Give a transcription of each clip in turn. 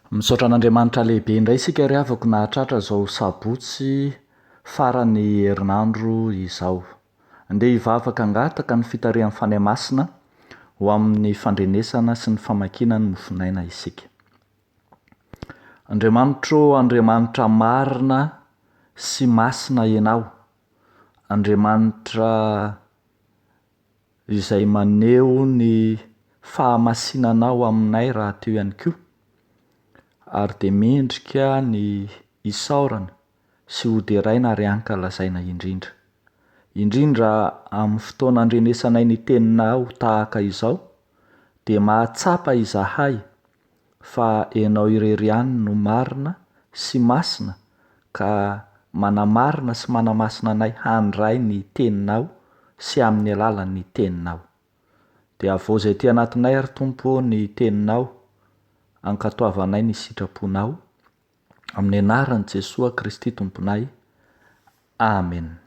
Misaotra an'Andriamanitra lehibe indray isika ry havako nahatratra izao sabotsy farany herinandro izao. Andeha hivavaka hangataka ny fitarihan'ny fanahy masina ho amin'ny fandrenesana sy ny famakiana ny mofinaina isika. Andriamanitra marina sy masina ianao. Andriamanitra izay maneho ny fahamasinanao aminay raha teo ihany koa, ary dia mendrika ny isaorana sy hoderaina ary ankalazaina indrindra. Indrindra amin'ny fotoana andrenesanay ny teninao tahaka izao, dia mahatsapa izahay fa ianao irery ihany no marina sy masina ka manamarina sy manamasina anay handray ny teninao sy amin'ny alalan'ny teninao. Dia avao izay ty anatinay ary Tompo ny teninao, ankatoavanay ny sitraponao, amin'ny anaran'i Jesosy Kristy Tomponay. Amen.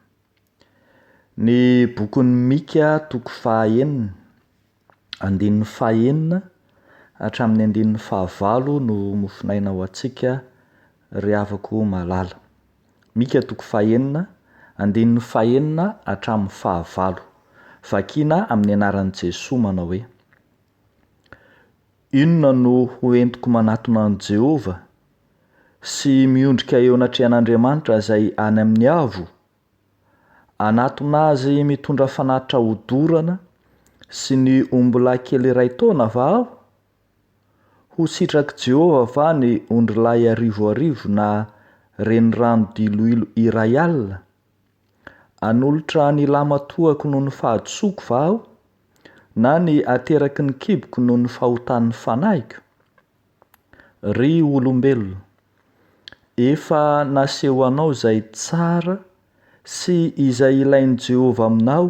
Ny bokin'ny Mika toko 5, andininy 5 hatramin'ny andininy 9 no mofinaina ho antsika ry havako malala. Mika toko 5, andininy 5 hatramin'ny 9. Vakiana amin'ny anaran'i Jesosy manao hoe: inona no hoentiko manatona an'i Jehova sy miondrika eo anatrehan'Andriamanitra izay any amin'ny avo? Anatona azy mitondra fanatitra hodorana sy ny omby kely iray taona va aho? Ho sitraky Jehova va ny ondrilahy arivo na renirano diloilo iray alina? Hanolotra ny lamatoako noho ny fahadisoako va aho? Na ny ateraky ny kiboko noho ny fahotan'ny fanahiko? Ry olombelona, efa naseho anao izay tsara sy izay ilain'i Jehova aminao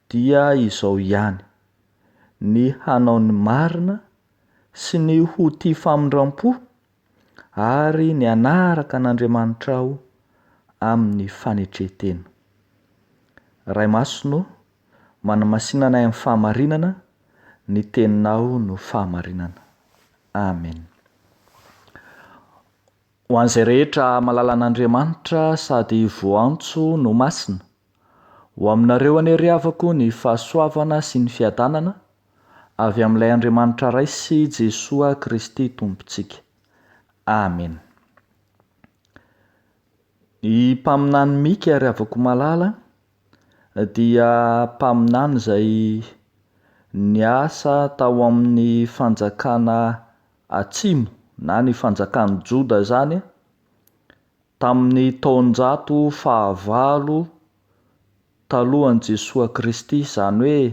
dia izao ihany: ny hanao ny marina sy ny ho tia famindram-po, ary ny anaraka an'Andriamanitra ao amin'ny fanetretena. Ray Masino, manamasinanay amin'ny fahamarinana, ny teninao no fahamarinana. Amen. Ho an'izay rehetra malala an'Andriamanitra sady voantso no masina, ho aminareo anie ry havako ny fahasoavana sy ny fiadanana avy amin'ilay Andriamanitra ray sy Jesosy Kristy Tompontsika. Amen. Ny mpaminany Mika ry havako malala dia mpaminany izay niasa tao amin'ny fanjakana atsimo na ny fanjakan'i Joda zany, tamin'ny taonjato 9 talohan'i Jesosy Kristy. Izany hoe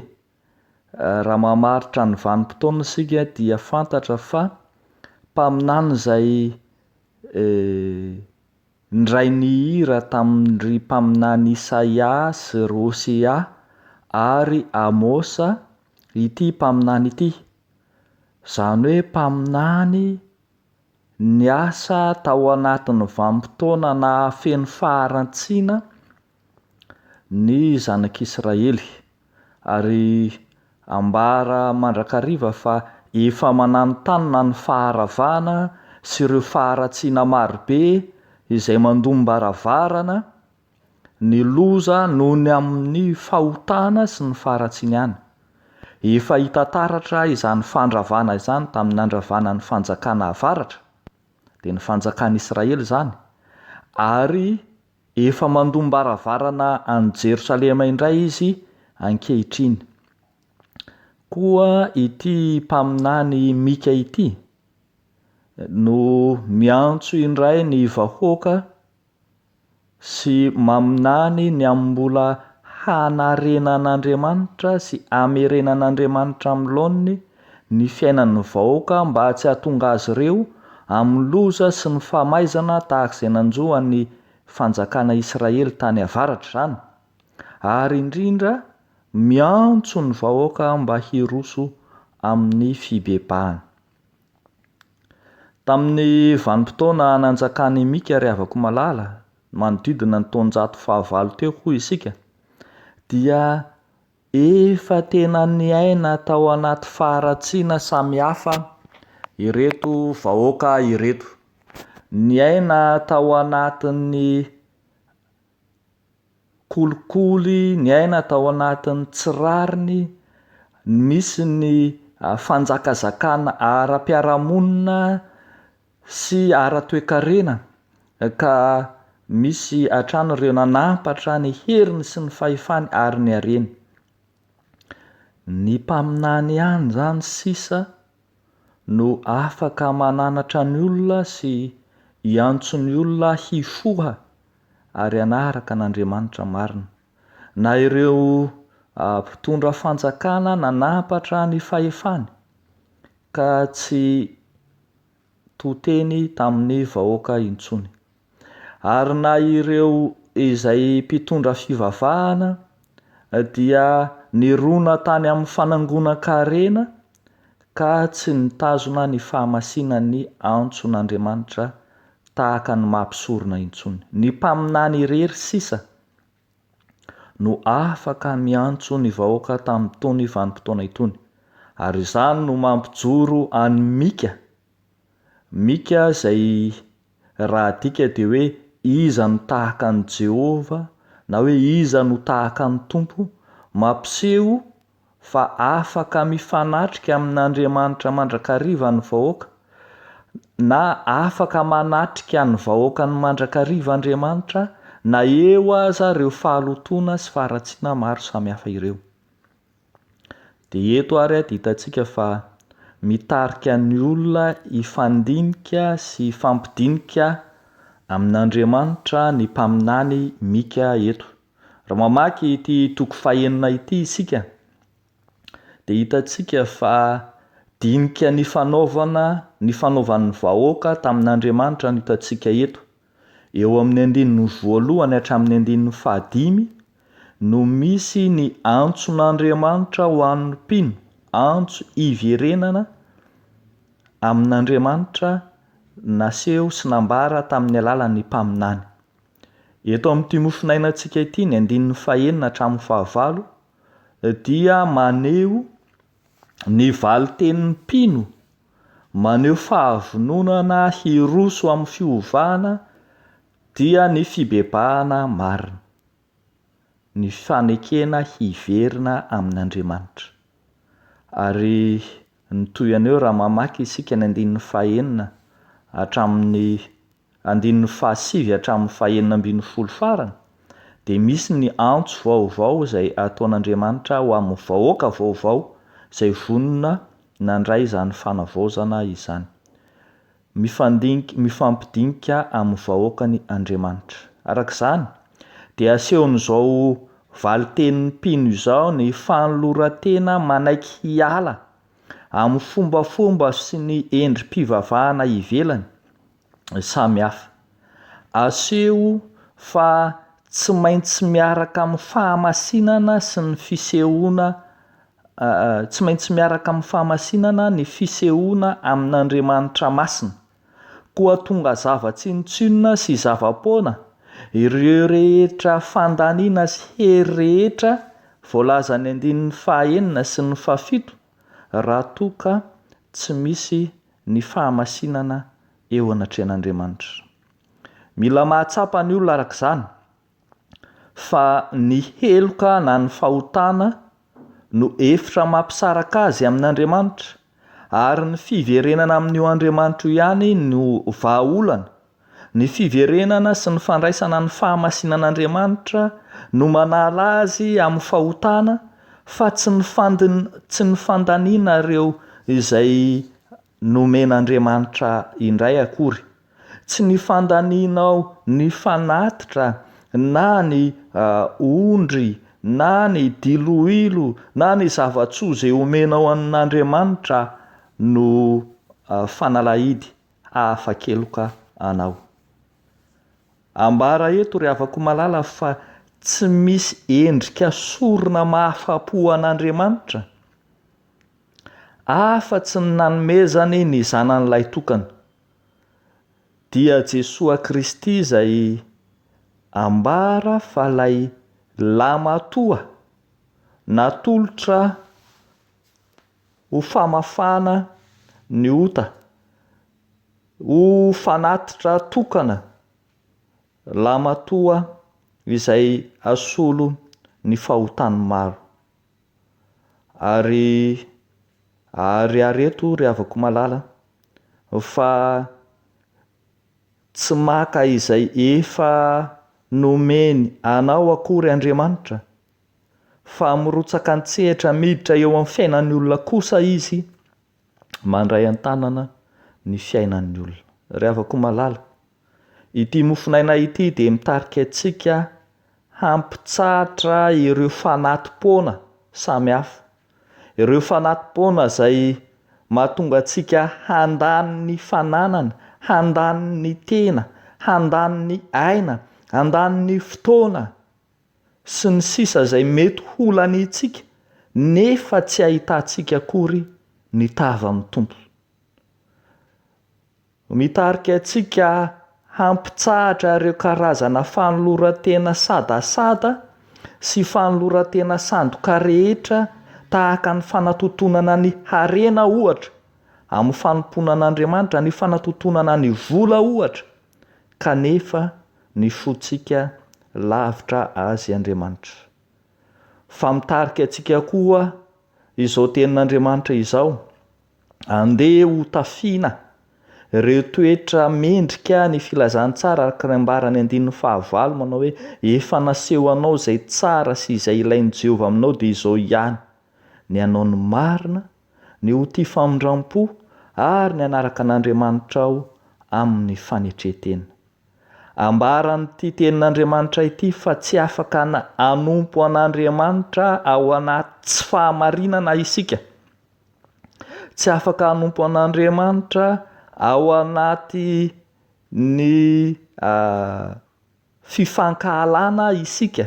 raha mamaritra ny vanim-potoana isika dia fantatra fa mpaminany izay ndray nihira tamin'ny mpaminany Isaia sy Hosea ary Amosa ity mpaminany ity. Izany hoe mpaminany niasa tao anatin'ny vanim-potoana na feno faharantsiana ny zanak'Israely, ary ambara mandrakariva fa efa mananontany ny faharavana sy ireo faharantsiana marobe izay mandombaravarana ny loza noho ny amin'ny fahotana sy ny faharantsiana ihany. Efa hita taratra izany fandravana izany tamin'ny nandravanan'ny fanjakana avaratra, dia ny fanjakan'Israely izany, ary efa mandombaravarana any Jerosalema indray izy ankehitriny. Koa ity mpaminany Mika ity no miantso indray ny vahoaka sy maminany ny ambola hanarenan'Andriamanitra sy hamerenan'Andriamanitra amin'ny laoniny ny fiainan'ny vahoaka, mba tsy hahatonga azy ireo amin'ny loza sy ny fahamaizana tahaka izay nanjohan'ny fanjakana Israely tany avaratra izany, ary indrindra miantso ny vahoaka mba hiroso amin'ny fibebahana. Tamin'ny vanim-potoana nanjakan'i Mika ry havako malala, manodidina ny taonjato 9 teo hoy isika, dia efa tena niaina tao anaty faharantsiana samihafa Ireto vahoaka ireto: ny aina tao anatin'ny kolikoly, ny aina tao anatin'ny tsirariny, misy ny fanjakazakana ara-piarahamonina sy ara-toekarena, ka misy hatrany ireo nanampatra ny heriny sy ny fahefany ary ny hareny. Ny mpaminany ihany zany sisa no afaka mananatra ny olona sy hiantso ny olona hifoha ary hanaraka an'Andriamanitra marina. Na ireo mpitondra fanjakana nanampatra ny fahefany ka tsy toteny tamin'ny vahoaka intsony, ary na ireo izay mpitondra fivavahana dia nirona tany amin'ny fanangonan-karena ka tsy nitazona ny fahamasinan'ny antson'Andriamanitra tahaka ny mampisorona intsony. Ny mpaminany irery sisa no afaka miantso ny vahoaka tamin'itony vanim-potoana itony, ary izany no mampijoro any Mika zay raha dika de hoe iza no tahaka an' Jehova, na hoe iza no tahaka ny Tompo, mampiseho fa afaka mifanatrika amin'Andriamanitra mandrakariva ny vahoaka, na afaka manatrika ny vahoaka ny mandrakariva Andriamanitra, na eo aza ireo fahalotona sy faharatsiana maro samihafa ireo. De eto ary de hitantsika fa mitarika ny olona hifandinika sy hifampidinika amin'Andriamanitra ny mpaminany Mika eto. Raha mamaky ity toko fahaenina ity isika de hitantsika fa dinika ny fanaovan'ny vahoaka tamin'Andriamanitra no hitantsika eto. Eo amin'ny andininy voalohany hatramin'ny andininy fahadimy no misy ny antson'Andriamanitra ho an'ny mpino, antso iverenana amin'Andriamanitra naseho sy nambara tamin'ny alalan'ny mpaminany. Eto amin'ity nofinainantsika ity ny andininy fahaenina hatramin'ny fahavalo dia maneho ny valitenin'ny mpino, maneho fahavononana hiroso amin'ny fiovahana dia ny fibebahana marina, ny fanekena hiverina amin'Andriamanitra. Ary nitoy aneo raha mamaky isika ny andininy fahaenina hatramin'ny andininy fahasivy hatramin'ny fahaenina ambin'ny folo farany, de misy ny antso vaovao izay ataon'Andriamanitra ho amin'ny vahoaka vaovao izay vonona nandray izany fanavaozana izany, mifampidinika amin'ny vahoakany Andriamanitra. Arak'izany dia asehon'izao valitenin'ny mpino izao ny fanoloran-tena manaiky hiala amin'ny fombafomba sy ny endrim-pivavahana ivelany samihafa. Aseho fa tsy maintsy miaraka amin'ny fahamasinana sy ny fisehoana, tsy maintsy miaraka amin'ny fahamasinana ny fisehoana amin'Andriamanitra masina, koa tonga zava-tsinotsinona sy zava-poana, ireo rehetra fandaniana sy hery rehetra voalaza ny andininy fahaenina sy ny fahafito, raha toa ka tsy misy ny fahamasinana eo anatrehan'Andriamanitra. Mila mahatsapa ny olona arak'izany fa ny heloka na ny fahotana no efitra mampisaraka azy amin'Andriamanitra, ary ny fiverenana amin'io Andriamanitra io ihany no vahaolana. Ny fiverenana sy ny fandraisana ny fahamasinan'Andriamanitra no manala azy amin'ny fahotana, fa tsy ny fandaniana ireo izay nomen'Andriamanitra indray akory. Tsy ny fandanianao ny fanatitra na ny ondry na ny diloilo na ny zava-tsoa izay omenao amin'Andriamanitra no fanalahidy hahafa-keloka anao. Ambara eto ry havako malala fa tsy misy endrika sorona mahafa-po an'Andriamanitra afa-tsy ny nanomezany ny zanan'ilay tokana, dia Jesosy Kristy izay ambara fa lay lamatoa natolotra ho famafana ny ota ho fanatitra tokana lamatoa izay asolo ny fahotany maro. Ary areto ry havako malala fa tsy maka izay efa nomeny anao akory Andriamanitra, fa mirotsaka an-tsehatra miditra eo amin'ny fiainan'ny olona kosa izy mandray an-tanana ny fiainan'ny olona. Ry havako malala, ity mofinaina ity dia mitarika antsika hampitsahatra ireo fanatim-poana samihafa, ireo fanatim-poana izay mahatonga antsika handany ny fananana, handany ny tena, handany ny aina, handany ny fotoana sy ny sisa izay mety ho lanintsika nefa tsy ahitantsika akory ny tava amin'ny tompo. Mitarika antsika hampitsahatra ireo karazana fanoloran-tena sadasada sy fanoloran-tena sandoka rehetra tahaka ny fanatotonana ny harena ohatra amin'ny fanomponana Andriamanitra, ny fanatotonana ny vola ohatra, kanefa ny fontsika lavitra azy Andriamanitra. Fa mitarika antsika koa izao tenin'Andriamanitra izao, andeha ho tafiana ireo toetra mendrika ny filazantsara araka ny ambarany 15 manao hoe efa naseho anao izay tsara sy izay ilain'i Jehovah aminao dia izao ihany: ny anao ny marina, ny ho tia famindram-po ary ny anaraka an'Andriamanitra ao amin'ny fanetretena. Ambaran'ity tenin'Andriamanitra ity fa tsy afaka hanompo an'Andriamanitra ao anaty tsy fahamarinana isika, tsy afaka hanompo an'Andriamanitra ao anaty ny fifankahalana isika,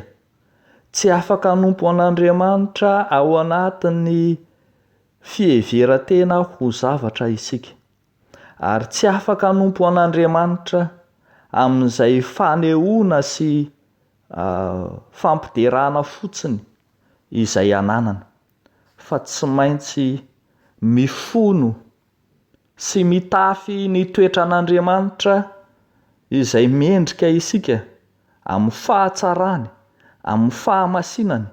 tsy afaka hanompo an'Andriamanitra ao anatin'ny fieveran-tena ho zavatra isika, ary tsy afaka hanompo an'Andriamanitra amin'izay fanehoana sy fampiderahana fotsiny izay ananana, fa tsy maintsy mifono sy mitafy ny toetran'Andriamanitra izay mendrika isika amin'ny fahatsarany, amin'ny fahamasinany,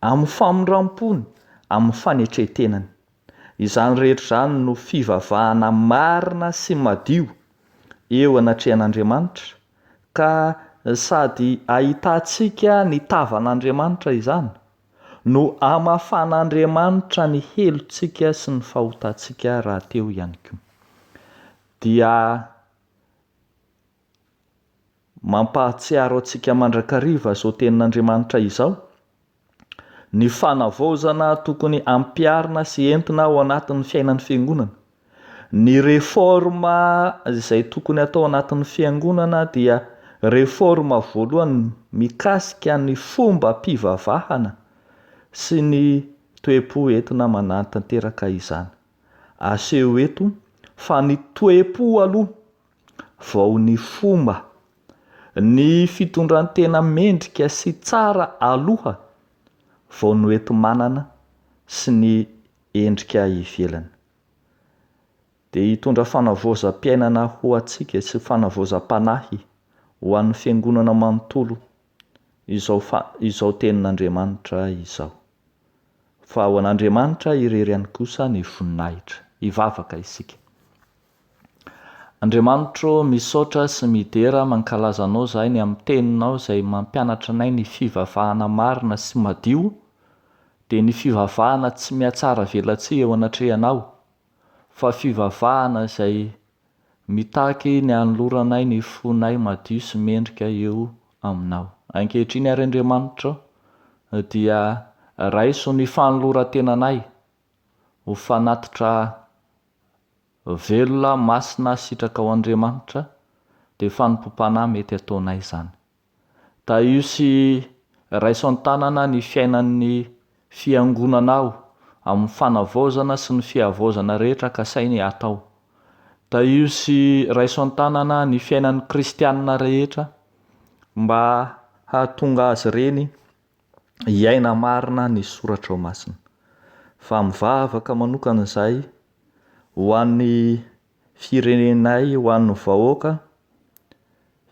amin'ny famindram-pony, amin'ny fanetretenany. Izany rehetra izany no fivavahana marina sy madio eo anatrehan'Andriamanitra, ka sady ahitantsika ny tavan'Andriamanitra izany no hamafan'Andriamanitra ny helontsika sy ny fahotantsika raha teo ihany koa. Dia mampahatsiaro antsika mandrakariva izao tenin'Andriamanitra izao ny fanavaozana tokony ampiarina sy entina ao anatin'ny fiainan'ny fiangonana. Ny reforma izay tokony atao anatin'ny fiangonana dia reforma voalohany mikasika ny fomba mpivavahana sy ny toe-po entina manatanteraka izany. Aseho eto fa ny toe-po aloha vao ny fomba, ny fitondrantena mendrika sy tsara aloha vao no ento manana sy ny endrika ivelany. Dia hitondra fanavaozam-piainana ho antsika sy fanavaozam-panahy ho an'ny fiangonana manontolo izao tenin'Andriamanitra izao. Fa ho an'Andriamanitra ireriany kosa ny voninahitra. Hivavaka isika. Andriamanitro, misaotra sy midera mankalaza anao zahay ny amin'ny teninao izay mampianatra anay ny fivavahana marina sy madio, dia ny fivavahana tsy mihatsara velatsia eo anatrehanao, fa fivavahana izay mitaky ny hanoloranay ny fonay madio sy mendrika eo aminao. Ankehitriny ary Andriamanitro, dia raiso ny fanoloran-tenanay ho fanatitra velona masina sitraka ao Andriamanitra, dia fanompom-panahy mety ataonay izany. Da io sy raiso an-tanana ny fiainan'ny fiangonanao amin'ny fanavaozana sy ny fiavaozana rehetra ka sainy atao. Da io sy raiso an-tanana ny fiainan'ny kristianina rehetra mba hahatonga azy ireny hiaina marina ny soratra ao masina. Fa mivavaka manokana izay ho an'ny firenenay ho an'ny vahoaka,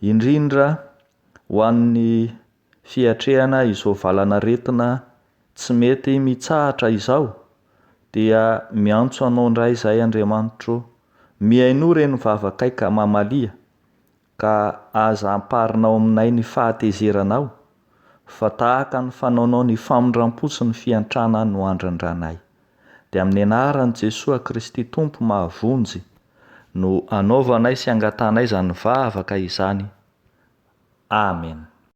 indrindra ho an'ny fiatrehana izao valana retina tsy mety mitsahatra izao, dia miantso anao indray izay Andriamanitro, mihaino reny vavakaika mamalia, ka aza amparinao aminay ny fahatezeranao, fa tahaka ny fanaonao ny famondram-po sy ny fiantrana no andrandranay. Dia amin'ny anaran'i Jesosy Kristy Tompo mahavonjy no anaovanay sy angatanay izany vavaka izany. Amen.